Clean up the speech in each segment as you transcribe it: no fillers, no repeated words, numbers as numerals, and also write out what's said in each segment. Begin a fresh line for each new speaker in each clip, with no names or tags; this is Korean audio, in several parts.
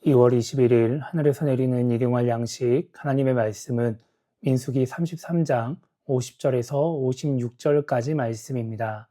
2월 21일 하늘에서 내리는 일용할 양식 하나님의 말씀은 민수기 33장 50절에서 56절까지 말씀입니다.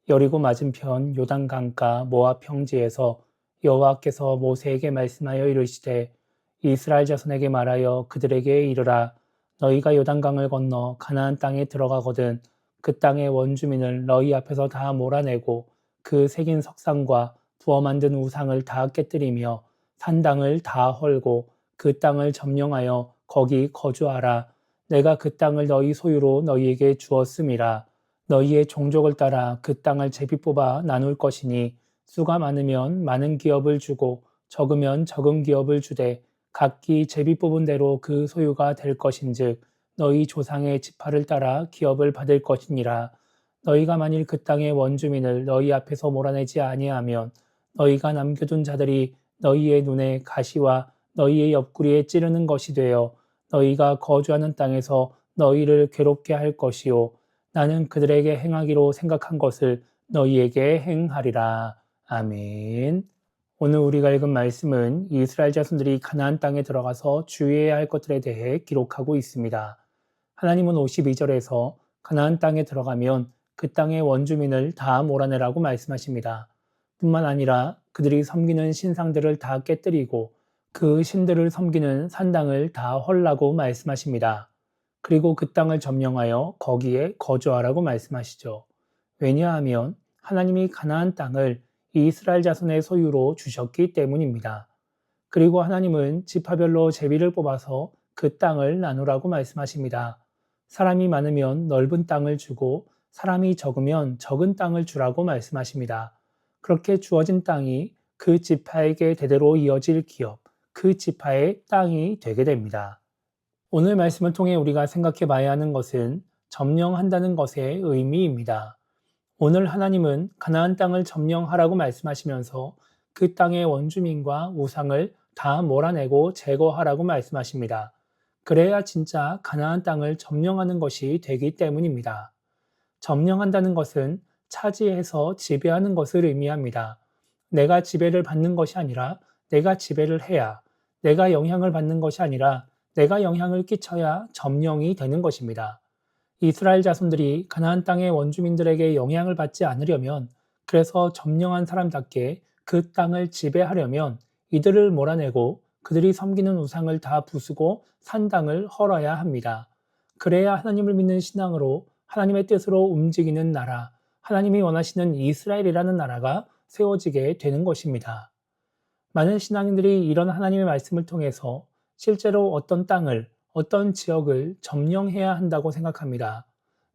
여리고 맞은편 요단강가 모압 평지에서 여호와께서 모세에게 말씀하여 이르시되 이스라엘 자손에게 말하여 그들에게 이르라 너희가 요단강을 건너 가나안 땅에 들어가거든 그 땅의 원주민을 너희 앞에서 다 몰아내고 그 새긴 석상과 부어 만든 우상을 다 깨뜨리며 산당을 다 헐고 그 땅을 점령하여 거기 거주하라. 내가 그 땅을 너희 소유로 너희에게 주었음이라. 너희의 종족을 따라 그 땅을 제비 뽑아 나눌 것이니 수가 많으면 많은 기업을 주고 적으면 적은 기업을 주되 각기 제비 뽑은 대로 그 소유가 될 것인즉 너희 조상의 지파를 따라 기업을 받을 것이니라. 너희가 만일 그 땅의 원주민을 너희 앞에서 몰아내지 아니하면 너희가 남겨둔 자들이 너희의 눈에 가시와 너희의 옆구리에 찌르는 것이 되어 너희가 거주하는 땅에서 너희를 괴롭게 할 것이요 나는 그들에게 행하기로 생각한 것을 너희에게 행하리라. 아멘. 오늘 우리가 읽은 말씀은 이스라엘 자손들이 가나안 땅에 들어가서 주의해야 할 것들에 대해 기록하고 있습니다. 하나님은 52절에서 가나안 땅에 들어가면 그 땅의 원주민을 다 몰아내라고 말씀하십니다. 뿐만 아니라 그들이 섬기는 신상들을 다 깨뜨리고 그 신들을 섬기는 산당을 다 헐라고 말씀하십니다. 그리고 그 땅을 점령하여 거기에 거주하라고 말씀하시죠. 왜냐하면 하나님이 가나안 땅을 이스라엘 자손의 소유로 주셨기 때문입니다. 그리고 하나님은 지파별로 제비를 뽑아서 그 땅을 나누라고 말씀하십니다. 사람이 많으면 넓은 땅을 주고 사람이 적으면 적은 땅을 주라고 말씀하십니다. 그렇게 주어진 땅이 그 지파에게 대대로 이어질 기업, 그 지파의 땅이 되게 됩니다. 오늘 말씀을 통해 우리가 생각해 봐야 하는 것은 점령한다는 것의 의미입니다. 오늘 하나님은 가나안 땅을 점령하라고 말씀하시면서 그 땅의 원주민과 우상을 다 몰아내고 제거하라고 말씀하십니다. 그래야 진짜 가나안 땅을 점령하는 것이 되기 때문입니다. 점령한다는 것은 차지해서 지배하는 것을 의미합니다. 내가 지배를 받는 것이 아니라 내가 지배를 해야, 내가 영향을 받는 것이 아니라 내가 영향을 끼쳐야 점령이 되는 것입니다. 이스라엘 자손들이 가나안 땅의 원주민들에게 영향을 받지 않으려면, 그래서 점령한 사람답게 그 땅을 지배하려면 이들을 몰아내고 그들이 섬기는 우상을 다 부수고 산당을 헐어야 합니다. 그래야 하나님을 믿는 신앙으로 하나님의 뜻으로 움직이는 나라, 하나님이 원하시는 이스라엘이라는 나라가 세워지게 되는 것입니다. 많은 신앙인들이 이런 하나님의 말씀을 통해서 실제로 어떤 땅을, 어떤 지역을 점령해야 한다고 생각합니다.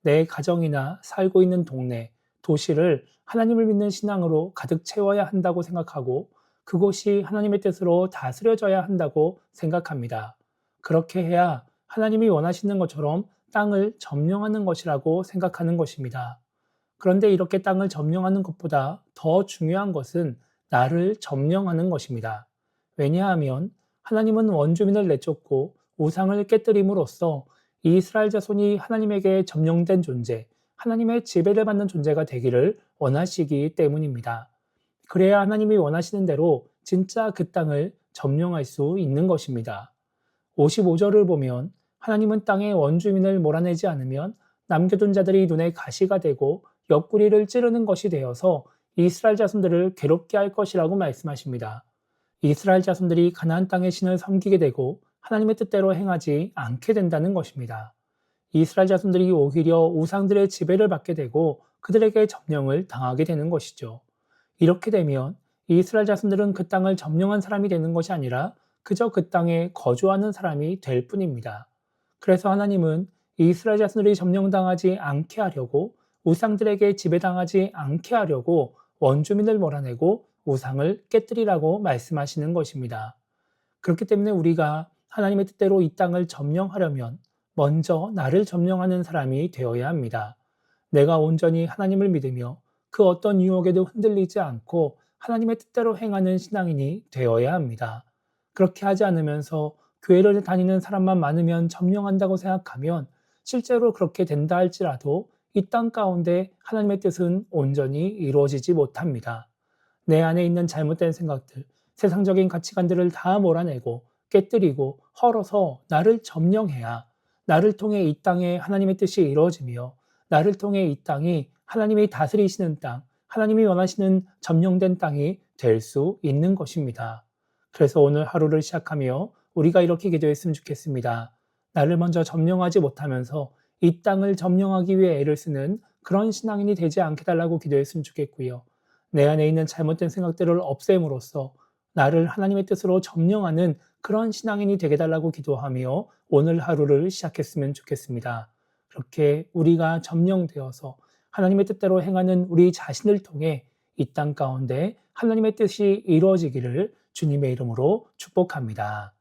내 가정이나 살고 있는 동네, 도시를 하나님을 믿는 신앙으로 가득 채워야 한다고 생각하고 그곳이 하나님의 뜻으로 다스려져야 한다고 생각합니다. 그렇게 해야 하나님이 원하시는 것처럼 땅을 점령하는 것이라고 생각하는 것입니다. 그런데 이렇게 땅을 점령하는 것보다 더 중요한 것은 나를 점령하는 것입니다. 왜냐하면 하나님은 원주민을 내쫓고 우상을 깨뜨림으로써 이스라엘 자손이 하나님에게 점령된 존재, 하나님의 지배를 받는 존재가 되기를 원하시기 때문입니다. 그래야 하나님이 원하시는 대로 진짜 그 땅을 점령할 수 있는 것입니다. 55절을 보면 하나님은 땅의 원주민을 몰아내지 않으면 남겨둔 자들이 눈에 가시가 되고 옆구리를 찌르는 것이 되어서 이스라엘 자손들을 괴롭게 할 것이라고 말씀하십니다. 이스라엘 자손들이 가나안 땅의 신을 섬기게 되고 하나님의 뜻대로 행하지 않게 된다는 것입니다. 이스라엘 자손들이 오히려 우상들의 지배를 받게 되고 그들에게 점령을 당하게 되는 것이죠. 이렇게 되면 이스라엘 자손들은 그 땅을 점령한 사람이 되는 것이 아니라 그저 그 땅에 거주하는 사람이 될 뿐입니다. 그래서 하나님은 이스라엘 자손들이 점령당하지 않게 하려고 우상들에게 지배당하지 않게 하려고 원주민을 몰아내고 우상을 깨뜨리라고 말씀하시는 것입니다. 그렇기 때문에 우리가 하나님의 뜻대로 이 땅을 점령하려면 먼저 나를 점령하는 사람이 되어야 합니다. 내가 온전히 하나님을 믿으며 그 어떤 유혹에도 흔들리지 않고 하나님의 뜻대로 행하는 신앙인이 되어야 합니다. 그렇게 하지 않으면서 교회를 다니는 사람만 많으면 점령한다고 생각하면 실제로 그렇게 된다 할지라도 이 땅 가운데 하나님의 뜻은 온전히 이루어지지 못합니다. 내 안에 있는 잘못된 생각들, 세상적인 가치관들을 다 몰아내고 깨뜨리고 헐어서 나를 점령해야 나를 통해 이 땅에 하나님의 뜻이 이루어지며 나를 통해 이 땅이 하나님이 다스리시는 땅, 하나님이 원하시는 점령된 땅이 될 수 있는 것입니다. 그래서 오늘 하루를 시작하며 우리가 이렇게 기도했으면 좋겠습니다. 나를 먼저 점령하지 못하면서 이 땅을 점령하기 위해 애를 쓰는 그런 신앙인이 되지 않게 달라고 기도했으면 좋겠고요. 내 안에 있는 잘못된 생각들을 없앰으로써 나를 하나님의 뜻으로 점령하는 그런 신앙인이 되게 달라고 기도하며 오늘 하루를 시작했으면 좋겠습니다. 그렇게 우리가 점령되어서 하나님의 뜻대로 행하는 우리 자신을 통해 이 땅 가운데 하나님의 뜻이 이루어지기를 주님의 이름으로 축복합니다.